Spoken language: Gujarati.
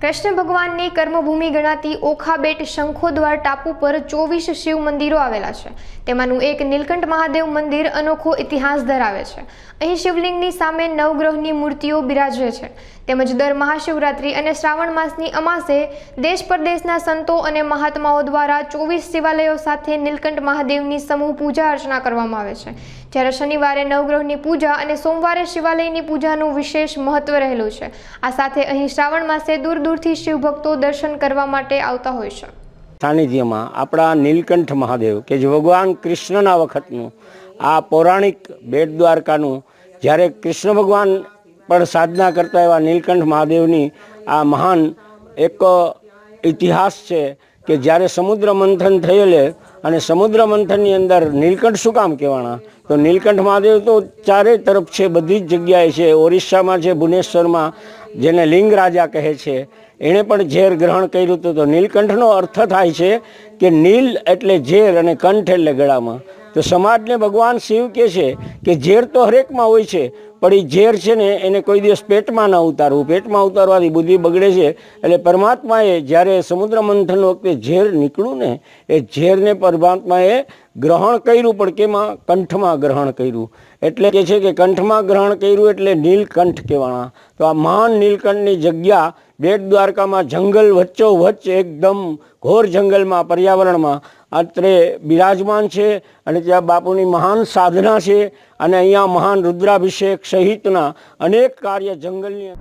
કૃષ્ણ ભગવાનની કર્મભૂમિ ગણાતી ઓખાબેટ શંખોદ્વાર ટાપુ પર 24 શિવ મંદિરો આવેલા છે। તેમાંનું એક નીલકંઠ મહાદેવ મંદિર અનોખો ઇતિહાસ ધરાવે છે। અહીં શિવલિંગની સામે નવગ્રહની મૂર્તિઓ બિરાજે છે। તેમજ દર મહાશિવરાત્રી અને શ્રાવણ માસની અમાસે દેશ પરદેશના સંતો અને મહાત્માઓ દ્વારા 24 શિવાલયો સાથે નીલકંઠ મહાદેવની સમૂહ પૂજા અર્ચના કરવામાં આવે છે। જ્યારે શનિવારે નવગ્રહની પૂજા અને સોમવારે શિવાલયની પૂજાનું વિશેષ મહત્વ રહેલું છે। આ સાથે અહીં શ્રાવણ માસે દૂર દૂરથી શિવ ભક્તો દર્શન કરવા માટે આવતા હોય છે। સાનિધ્યમાં આપણા નીલકંઠ મહાદેવ કે જે ભગવાન કૃષ્ણના વખતનું આ પૌરાણિક બેટ દ્વારકાનું જ્યારે કૃષ્ણ ભગવાન પણ સાધના કરતા એવા નીલકંઠ મહાદેવની આ મહાન એક ઇતિહાસ છે કે જ્યારે સમુદ્ર મંથન થયેલે અને સમુદ્ર મંથનની અંદર નીલકંઠ શું કામ કહેવાના, તો નીલકંઠ મહાદેવ તો ચારે તરફ છે, બધી જ જગ્યાએ છે। ઓરિસ્સામાં છે, ભુવનેશ્વરમાં, જેને લિંગ રાજા કહે છે, એણે પણ ઝેર ગ્રહણ કર્યું હતું। તો નીલકંઠનો અર્થ થાય છે કે નીલ એટલે ઝેર અને કંઠ એટલે ગળામાં। તો સમાજને ભગવાન શિવ કહે છે કે ઝેર તો હરેકમાં હોય છે, પણ એ ઝેર છે ને એને કોઈ દિવસ પેટમાં ન ઉતારવું, પેટમાં ઉતારવાથી બુદ્ધિ બગડે છે। એટલે પરમાત્માએ જ્યારે સમુદ્ર મંથન વખતે ઝેર નીકળ્યું ને એ ઝેરને પરમાત્માએ ગ્રહણ કર્યું, પણ કેમાં? કંઠમાં ગ્રહણ કર્યું। એટલે કે છે કે કંઠમાં ગ્રહણ કર્યું એટલે નીલકંઠ કહેવાના। તો આ મહાન નીલકંઠની જગ્યા બેટ દ્વારકામાં જંગલ વચ્ચોવચ્ચ એકદમ ઘોર જંગલમાં પર્યાવરણમાં અત્રે બિરાજમાન છે અને ત્યાં બાપુની મહાન સાધના છે અને અહીંયા મહાન રુદ્રાભિષેક સહિતના અનેક કાર્ય જંગલની